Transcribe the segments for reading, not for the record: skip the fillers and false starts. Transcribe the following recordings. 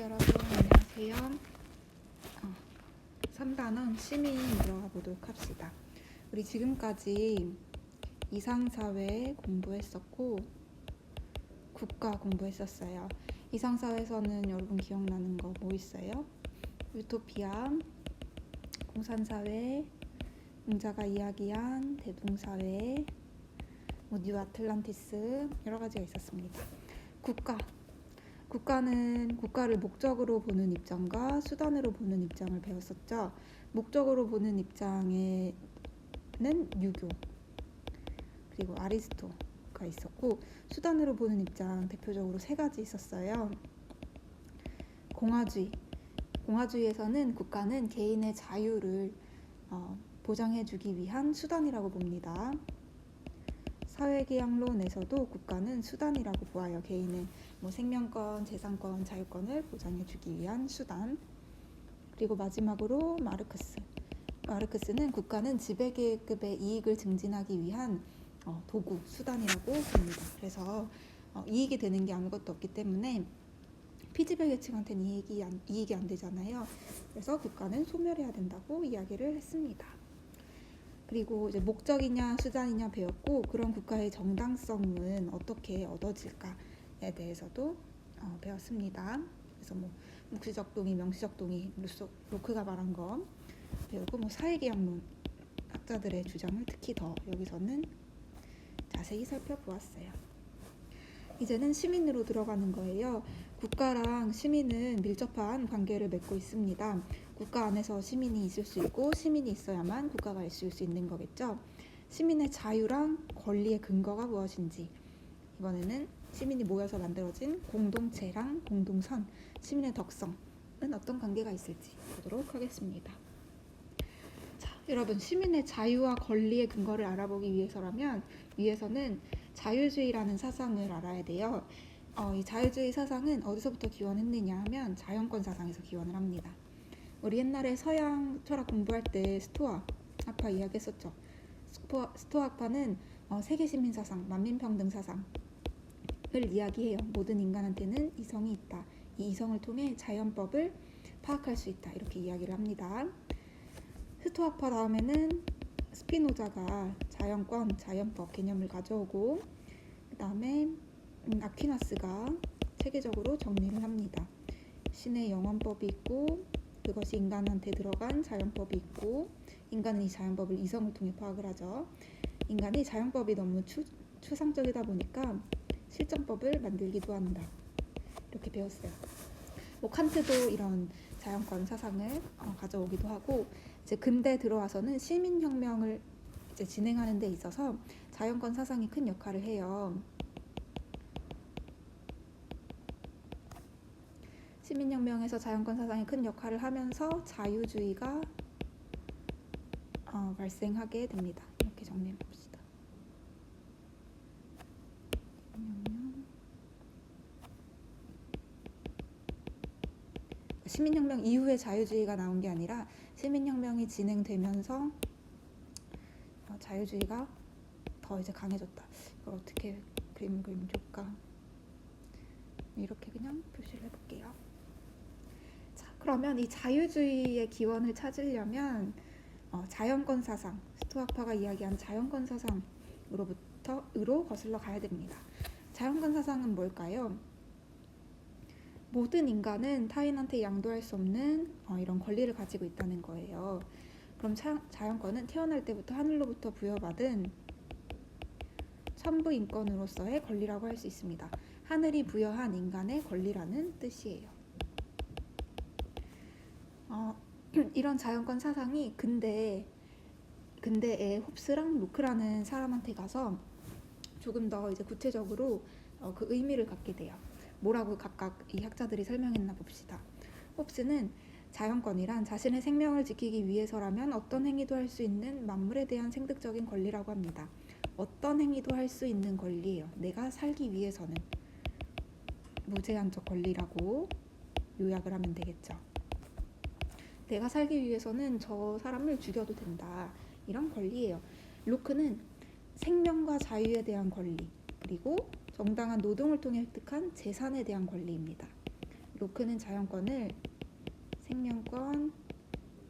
여러분 안녕하세요. 3단원 시민 들어가 보도록 합시다. 우리 지금까지 이상사회 공부했었고 국가 공부했었어요. 이상사회에서는 여러분 기억나는 거 뭐 있어요? 유토피아, 공산사회, 웅자가 이야기한 대동사회, 뉴 아틀란티스 여러 가지가 있었습니다. 국가는 국가를 목적으로 보는 입장과 수단으로 보는 입장을 배웠었죠. 목적으로 보는 입장에는 유교 그리고 아리스토가 있었고, 수단으로 보는 입장 대표적으로 세 가지 있었어요. 공화주의에서는 국가는 개인의 자유를 보장해주기 위한 수단이라고 봅니다. 사회계약론에서도 국가는 수단이라고 보아요. 개인의 생명권, 재산권, 자유권을 보장해주기 위한 수단. 그리고 마지막으로 마르크스는 국가는 지배계급의 이익을 증진하기 위한 도구, 수단이라고 봅니다. 그래서 이익이 되는 게 아무것도 없기 때문에 피지배계층한테는 이익이 안 되잖아요. 그래서 국가는 소멸해야 된다고 이야기를 했습니다. 그리고 이제 목적이냐 수단이냐 배웠고, 그런 국가의 정당성은 어떻게 얻어질까에 대해서도 배웠습니다. 그래서 묵시적 동의, 명시적 동의, 로크가 말한 거 배우고, 사회계약론 학자들의 주장을 특히 더 여기서는 자세히 살펴보았어요. 이제는 시민으로 들어가는 거예요. 국가랑 시민은 밀접한 관계를 맺고 있습니다. 국가 안에서 시민이 있을 수 있고, 시민이 있어야만 국가가 있을 수 있는 거겠죠. 시민의 자유랑 권리의 근거가 무엇인지, 이번에는 시민이 모여서 만들어진 공동체랑 공동선, 시민의 덕성은 어떤 관계가 있을지 보도록 하겠습니다. 자, 여러분, 시민의 자유와 권리의 근거를 알아보기 위해서는 자유주의라는 사상을 알아야 돼요. 이 자유주의 사상은 어디서부터 기원했느냐 하면 자연권 사상에서 기원을 합니다. 우리 옛날에 서양 철학 공부할 때 스토아학파 이야기했었죠. 스토아학파는 세계 시민 사상, 만민평등 사상을 이야기해요. 모든 인간한테는 이성이 있다. 이 이성을 통해 자연법을 파악할 수 있다. 이렇게 이야기를 합니다. 스토아학파 다음에는 스피노자가 자연권, 자연법 개념을 가져오고, 그 다음에 아퀴나스가 체계적으로 정리를 합니다. 신의 영원법이 있고, 그것이 인간한테 들어간 자연법이 있고, 인간은 이 자연법을 이성을 통해 파악을 하죠. 인간이 자연법이 너무 추상적이다 보니까 실전법을 만들기도 한다. 이렇게 배웠어요. 칸트도 이런 자연권 사상을 가져오기도 하고, 이제 근대 들어와서는 시민혁명을 이제 진행하는 데 있어서 자연권 사상이 큰 역할을 해요. 시민혁명에서 자연권 사상이 큰 역할을 하면서 자유주의가 발생하게 됩니다. 이렇게 정리해 봅시다. 시민혁명 이후에 자유주의가 나온 게 아니라 시민혁명이 진행되면서 자유주의가 더 이제 강해졌다. 이걸 어떻게 그림을 그리면 좋을까? 이렇게 그냥 표시를 해볼게요. 자, 그러면 이 자유주의의 기원을 찾으려면 자연권 사상, 스토아학파가 이야기한 자연권 사상으로 거슬러 가야 됩니다. 자연권 사상은 뭘까요? 모든 인간은 타인한테 양도할 수 없는 이런 권리를 가지고 있다는 거예요. 그럼 자연권은 태어날 때부터 하늘로부터 부여받은 천부 인권으로서의 권리라고 할 수 있습니다. 하늘이 부여한 인간의 권리라는 뜻이에요. 이런 자연권 사상이 근대에 홉스랑 로크라는 사람한테 가서 조금 더 이제 구체적으로 그 의미를 갖게 돼요. 뭐라고 각각 이 학자들이 설명했나 봅시다. 홉스는 자연권이란 자신의 생명을 지키기 위해서라면 어떤 행위도 할 수 있는 만물에 대한 생득적인 권리라고 합니다. 어떤 행위도 할 수 있는 권리예요. 내가 살기 위해서는 무제한적 권리라고 요약을 하면 되겠죠. 내가 살기 위해서는 저 사람을 죽여도 된다. 이런 권리예요. 로크는 생명과 자유에 대한 권리, 그리고 정당한 노동을 통해 획득한 재산에 대한 권리입니다. 로크는 자연권을 생명권,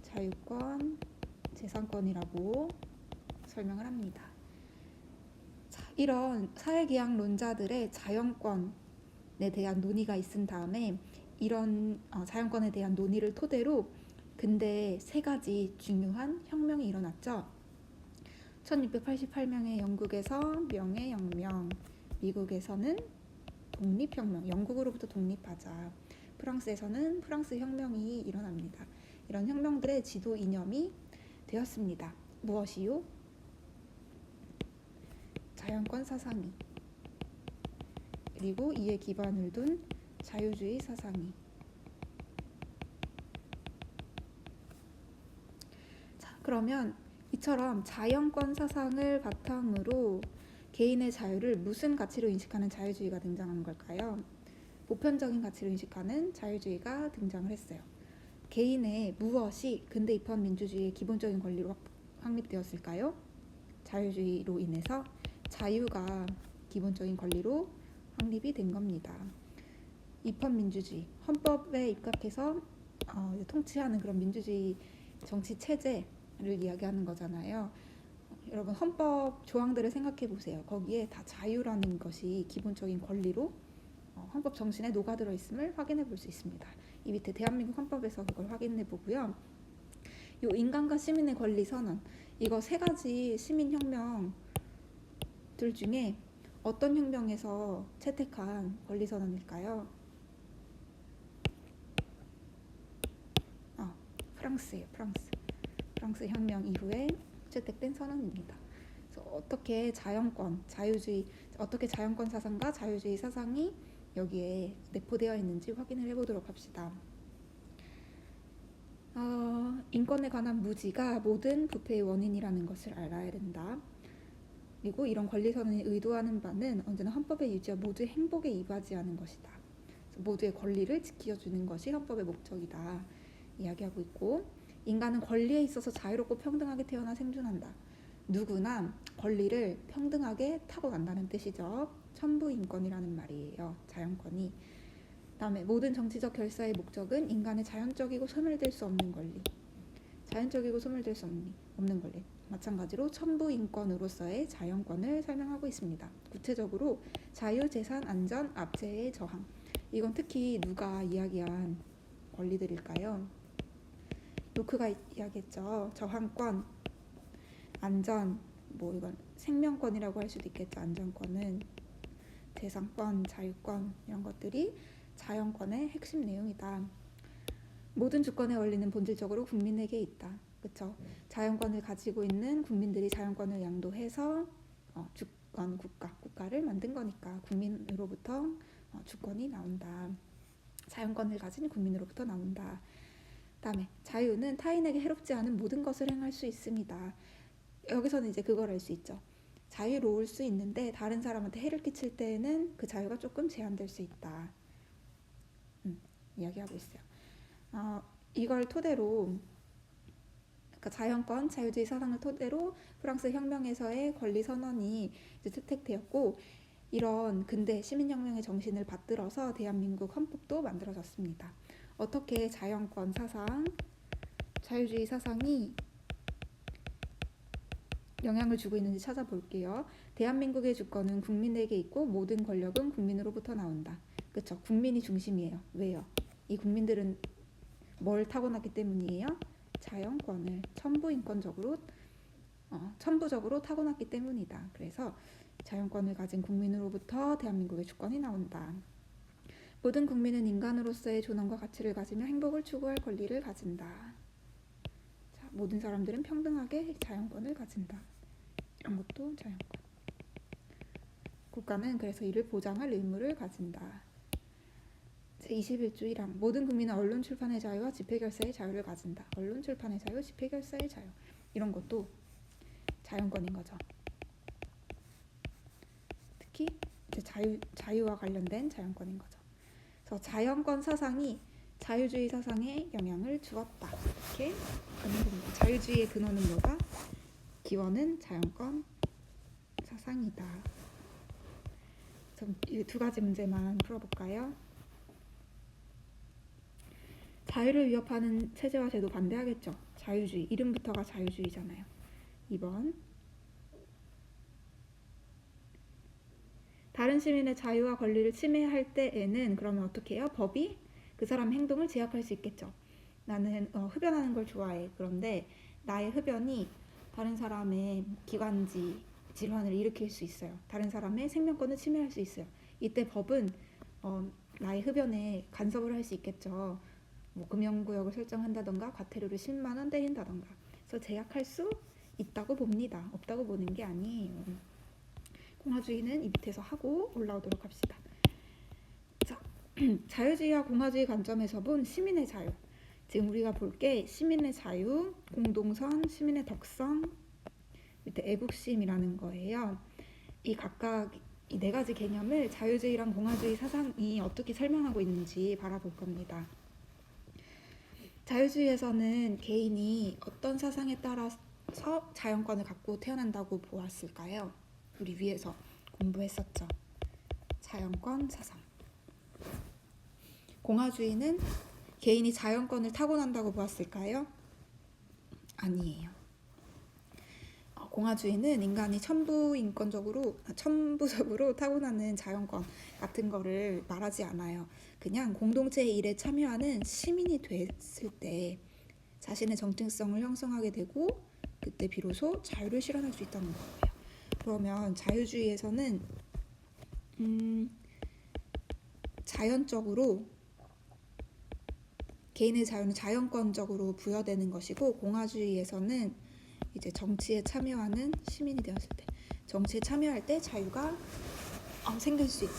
자유권, 재산권이라고 설명을 합니다. 자, 이런 사회계약론자들의 자연권에 대한 논의가 있은 다음에 이런 자연권에 대한 논의를 토대로 근대 세 가지 중요한 혁명이 일어났죠. 1688년에 영국에서 명예혁명, 미국에서는 독립혁명, 영국으로부터 독립하자, 프랑스에서는 프랑스 혁명이 일어납니다. 이런 혁명들의 지도 이념이 되었습니다. 무엇이요? 자연권 사상이, 그리고 이에 기반을 둔 자유주의 사상이. 자, 그러면 이처럼 자연권 사상을 바탕으로 개인의 자유를 무슨 가치로 인식하는 자유주의가 등장하는 걸까요? 보편적인 가치로 인식하는 자유주의가 등장을 했어요. 개인의 무엇이 근대 입헌 민주주의의 기본적인 권리로 확립되었을까요? 자유주의로 인해서 자유가 기본적인 권리로 확립이 된 겁니다. 입헌 민주주의, 헌법에 입각해서 통치하는 그런 민주주의 정치 체제를 이야기하는 거잖아요. 여러분 헌법 조항들을 생각해 보세요. 거기에 다 자유라는 것이 기본적인 권리로 헌법 정신에 녹아들어 있음을 확인해 볼 수 있습니다. 이 밑에 대한민국 헌법에서 그걸 확인해 보고요. 요 인간과 시민의 권리 선언, 이거 세 가지 시민혁명들 중에 어떤 혁명에서 채택한 권리 선언일까요? 프랑스예요. 프랑스 혁명 이후에 채택된 선언입니다. 그래서 어떻게 자연권, 자유주의, 어떻게 자연권 사상과 자유주의 사상이 여기에 내포되어 있는지 확인을 해보도록 합시다. 인권에 관한 무지가 모든 부패의 원인이라는 것을 알아야 된다. 그리고 이런 권리선언이 의도하는 바는 언제나 헌법의 유지와 모두의 행복에 이바지하는 것이다. 모두의 권리를 지켜주는 것이 헌법의 목적이다 이야기하고 있고, 인간은 권리에 있어서 자유롭고 평등하게 태어나 생존한다. 누구나 권리를 평등하게 타고난다는 뜻이죠. 천부인권이라는 말이에요. 자연권이. 다음에 모든 정치적 결사의 목적은 인간의 자연적이고 소멸될 수 없는 권리. 자연적이고 소멸될 수 없는 권리. 마찬가지로 천부인권으로서의 자연권을 설명하고 있습니다. 구체적으로 자유, 재산, 안전, 압제의 저항. 이건 특히 누가 이야기한 권리들일까요? 로크가 이야기했죠. 저항권, 안전, 이건 생명권이라고 할 수도 있겠죠. 안전권은 재산권, 자유권 이런 것들이 자연권의 핵심 내용이다. 모든 주권의 원리는 본질적으로 국민에게 있다. 그렇죠? 자연권을 가지고 있는 국민들이 자연권을 양도해서 주권 국가를 만든 거니까 국민으로부터 주권이 나온다. 자연권을 가진 국민으로부터 나온다. 다음에 자유는 타인에게 해롭지 않은 모든 것을 행할 수 있습니다. 여기서는 이제 그걸 알 수 있죠. 자유로울 수 있는데 다른 사람한테 해를 끼칠 때에는 그 자유가 조금 제한될 수 있다. 이야기하고 있어요. 이걸 토대로, 그러니까 자연권, 자유주의 사상을 토대로 프랑스 혁명에서의 권리 선언이 이제 채택되었고, 이런 근대 시민혁명의 정신을 받들어서 대한민국 헌법도 만들어졌습니다. 어떻게 자연권 사상, 자유주의 사상이 영향을 주고 있는지 찾아볼게요. 대한민국의 주권은 국민에게 있고 모든 권력은 국민으로부터 나온다. 그렇죠? 국민이 중심이에요. 왜요? 이 국민들은 뭘 타고났기 때문이에요? 자연권을 천부적으로 타고났기 때문이다. 그래서 자연권을 가진 국민으로부터 대한민국의 주권이 나온다. 모든 국민은 인간으로서의 존엄과 가치를 가지며 행복을 추구할 권리를 가진다. 자, 모든 사람들은 평등하게 자연권을 가진다. 이런 것도 자연권. 국가는 그래서 이를 보장할 의무를 가진다. 제21조 1항 모든 국민은 언론 출판의 자유와 집회결사의 자유를 가진다. 언론 출판의 자유, 집회결사의 자유. 이런 것도 자연권인 거죠. 특히 이제 자유와 관련된 자연권인 거죠. 그래서 자연권 사상이 자유주의 사상에 영향을 주었다. 이렇게 보는 겁니다. 자유주의의 근원은 뭐다? 기원은 자연권 사상이다. 이 두 가지 문제만 풀어볼까요? 자유를 위협하는 체제와 제도 반대하겠죠. 자유주의. 이름부터가 자유주의잖아요. 2번. 다른 시민의 자유와 권리를 침해할 때에는 그러면 어떻게 해요? 법이 그 사람의 행동을 제약할 수 있겠죠. 나는 흡연하는 걸 좋아해. 그런데 나의 흡연이 다른 사람의 기관지 질환을 일으킬 수 있어요. 다른 사람의 생명권을 침해할 수 있어요. 이때 법은 나의 흡연에 간섭을 할 수 있겠죠. 뭐 금연구역을 설정한다던가 과태료를 10만 원 때린다던가. 그래서 제약할 수 있다고 봅니다. 없다고 보는 게 아니에요. 공화주의는 이 밑에서 하고 올라오도록 합시다. 자, 자유주의와 공화주의 관점에서 본 시민의 자유. 지금 우리가 볼 게 시민의 자유, 공동선, 시민의 덕성, 밑에 애국심이라는 거예요. 이 각각 이 네 가지 개념을 자유주의랑 공화주의 사상이 어떻게 설명하고 있는지 바라볼 겁니다. 자유주의에서는 개인이 어떤 사상에 따라서 자연권을 갖고 태어난다고 보았을까요? 우리 위에서 공부했었죠. 자연권 사상. 공화주의는 개인이 자연권을 타고난다고 보았을까요? 아니에요. 공화주의는 인간이 천부적으로 타고나는 자연권 같은 거를 말하지 않아요. 그냥 공동체의 일에 참여하는 시민이 됐을 때 자신의 정체성을 형성하게 되고 그때 비로소 자유를 실현할 수 있다는 거예요. 그러면 자유주의에서는 자연적으로 개인의 자유는 자연권적으로 부여되는 것이고, 공화주의에서는 이제 정치에 참여하는 시민이 되었을 때, 정치에 참여할 때 자유가 생길 수 있다.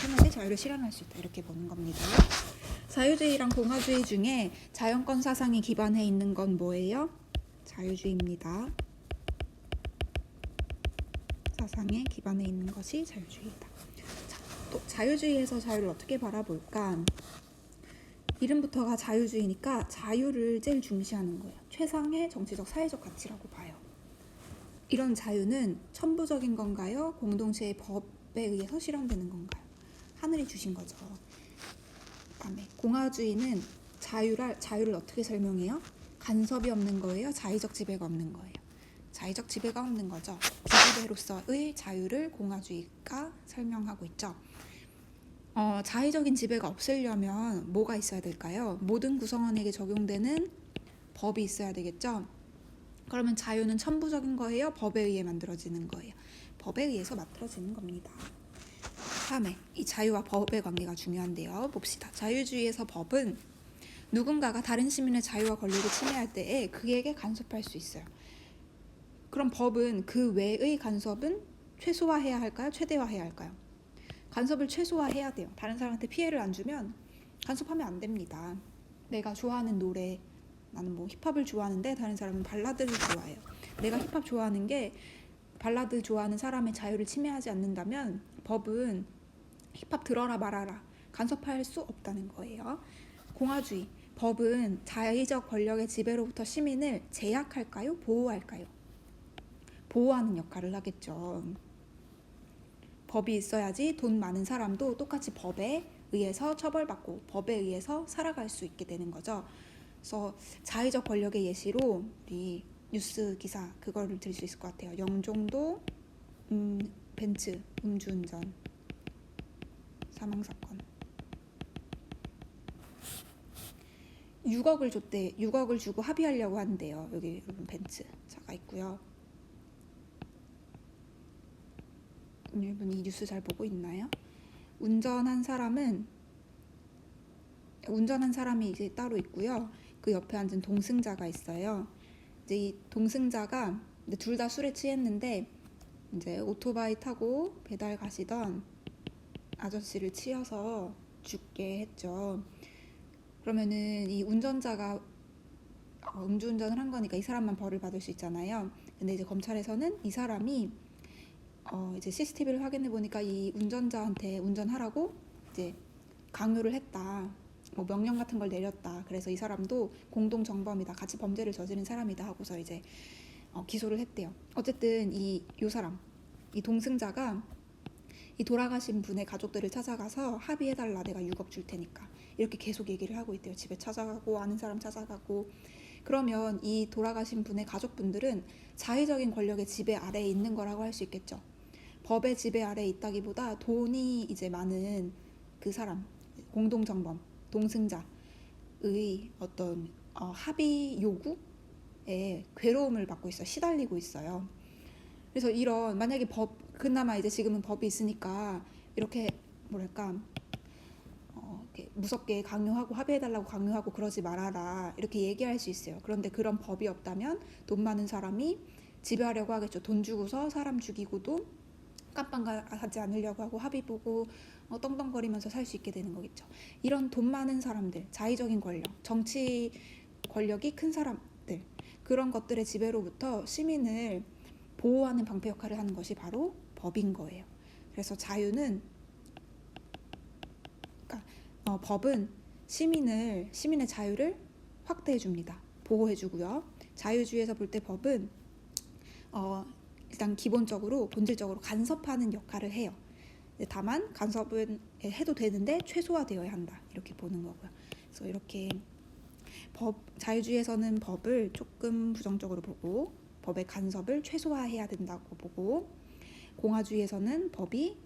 참여할 때 자유를 실현할 수 있다. 이렇게 보는 겁니다. 자유주의랑 공화주의 중에 자연권 사상이 기반해 있는 건 뭐예요? 자유주의입니다. 사상에 기반해 있는 것이 자유주의이다. 자, 또 자유주의에서 자유를 어떻게 바라볼까? 이름부터가 자유주의니까 자유를 제일 중시하는 거예요. 최상의 정치적, 사회적 가치라고 봐요. 이런 자유는 천부적인 건가요? 공동체의 법에 의해서 실현되는 건가요? 하늘이 주신 거죠. 그다음에 공화주의는 자유를 어떻게 설명해요? 간섭이 없는 거예요? 자의적 지배가 없는 거예요? 자의적 지배가 없는 거죠. 비지배로서의 자유를 공화주의가 설명하고 있죠. 자의적인 지배가 없으려면 뭐가 있어야 될까요? 모든 구성원에게 적용되는 법이 있어야 되겠죠. 그러면 자유는 천부적인 거예요? 법에 의해 만들어지는 거예요? 법에 의해서 만들어지는 겁니다. 다음에 이 자유와 법의 관계가 중요한데요. 봅시다. 자유주의에서 법은 누군가가 다른 시민의 자유와 권리를 침해할 때에 그에게 간섭할 수 있어요. 그럼 법은 그 외의 간섭은 최소화해야 할까요? 최대화해야 할까요? 간섭을 최소화해야 돼요. 다른 사람한테 피해를 안 주면 간섭하면 안 됩니다. 내가 좋아하는 노래, 나는 뭐 힙합을 좋아하는데 다른 사람은 발라드를 좋아해요. 내가 힙합 좋아하는 게 발라드 좋아하는 사람의 자유를 침해하지 않는다면 법은 힙합 들어라 말아라 간섭할 수 없다는 거예요. 공화주의, 법은 자의적 권력의 지배로부터 시민을 제약할까요? 보호할까요? 보호하는 역할을 하겠죠. 법이 있어야지 돈 많은 사람도 똑같이 법에 의해서 처벌받고 법에 의해서 살아갈 수 있게 되는 거죠. 그래서 자의적 권력의 예시로 우리 뉴스 기사 그거를 들 수 있을 것 같아요. 영종도 벤츠 음주운전 사망사건. 6억을 줬대. 6억을 주고 합의하려고 한대요. 여기 여러분 벤츠 차가 있고요. 여러분 이 뉴스 잘 보고 있나요? 운전한 사람이 이제 따로 있고요. 그 옆에 앉은 동승자가 있어요. 이제 이 동승자가 둘 다 술에 취했는데 이제 오토바이 타고 배달 가시던 아저씨를 치여서 죽게 했죠. 그러면은 이 운전자가 음주운전을 한 거니까 이 사람만 벌을 받을 수 있잖아요. 근데 이제 검찰에서는 이 사람이 이제 CCTV를 확인해 보니까 이 운전자한테 운전하라고 이제 강요를 했다. 뭐 명령 같은 걸 내렸다. 그래서 이 사람도 공동 정범이다. 같이 범죄를 저지른 사람이다 하고서 이제 기소를 했대요. 어쨌든 이 동승자가 이 돌아가신 분의 가족들을 찾아가서 합의해달라, 내가 6억 줄 테니까, 이렇게 계속 얘기를 하고 있대요. 집에 찾아가고 아는 사람 찾아가고. 그러면 이 돌아가신 분의 가족분들은 자의적인 권력의 지배 아래에 있는 거라고 할 수 있겠죠. 법의 지배 아래에 있다기보다 돈이 이제 많은 그 사람, 공동정범, 동승자의 어떤 합의 요구에 괴로움을 받고 있어요. 시달리고 있어요. 그래서 이런, 만약에 그나마 이제 지금은 법이 있으니까 이렇게 뭐랄까 이렇게 무섭게 강요하고 합의해달라고 강요하고 그러지 말아라, 이렇게 얘기할 수 있어요. 그런데 그런 법이 없다면 돈 많은 사람이 지배하려고 하겠죠. 돈 주고서 사람 죽이고도 깜빵하지 않으려고 하고 합의 보고 떵떵거리면서 살 수 있게 되는 거겠죠. 이런 돈 많은 사람들, 자의적인 권력, 정치 권력이 큰 사람들, 그런 것들의 지배로부터 시민을 보호하는 방패 역할을 하는 것이 바로 법인 거예요. 그래서 자유는, 그러니까 법은 시민의 자유를 확대해 줍니다. 보호해 주고요. 자유주의에서 볼 때 법은 일단 기본적으로 본질적으로 간섭하는 역할을 해요. 다만 간섭은 해도 되는데 최소화되어야 한다, 이렇게 보는 거고요. 그래서 이렇게 자유주의에서는 법을 조금 부정적으로 보고 법의 간섭을 최소화해야 된다고 보고, 공화주의에서는 법이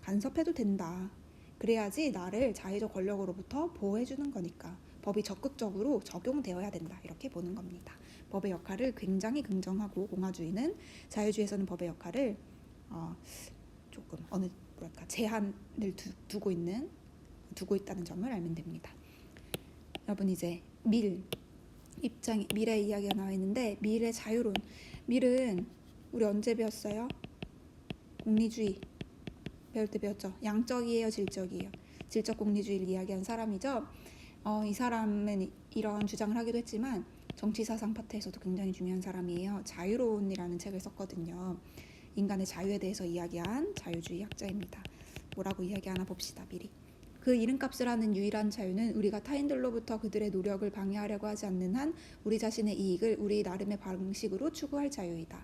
간섭해도 된다, 그래야지 나를 자의적 권력으로부터 보호해주는 거니까 법이 적극적으로 적용되어야 된다, 이렇게 보는 겁니다. 법의 역할을 굉장히 긍정하고, 공화주의는, 자유주의에서는 법의 역할을 조금 제한을 두고 있다는 점을 알면 됩니다. 여러분, 이제 미래 이야기가 나와 있는데, 밀의 자유론. 밀은 우리 언제 배웠어요? 공리주의 배울 때 배웠죠. 양적이에요, 질적이에요? 질적 공리주의를 이야기한 사람이죠. 이 사람은 이런 주장을 하기도 했지만 정치사상 파트에서도 굉장히 중요한 사람이에요. 자유론이라는 책을 썼거든요. 인간의 자유에 대해서 이야기한 자유주의 학자입니다. 뭐라고 이야기하나 봅시다. 미리. 그 이름값을 하는 유일한 자유는 우리가 타인들로부터 그들의 노력을 방해하려고 하지 않는 한 우리 자신의 이익을 우리 나름의 방식으로 추구할 자유이다.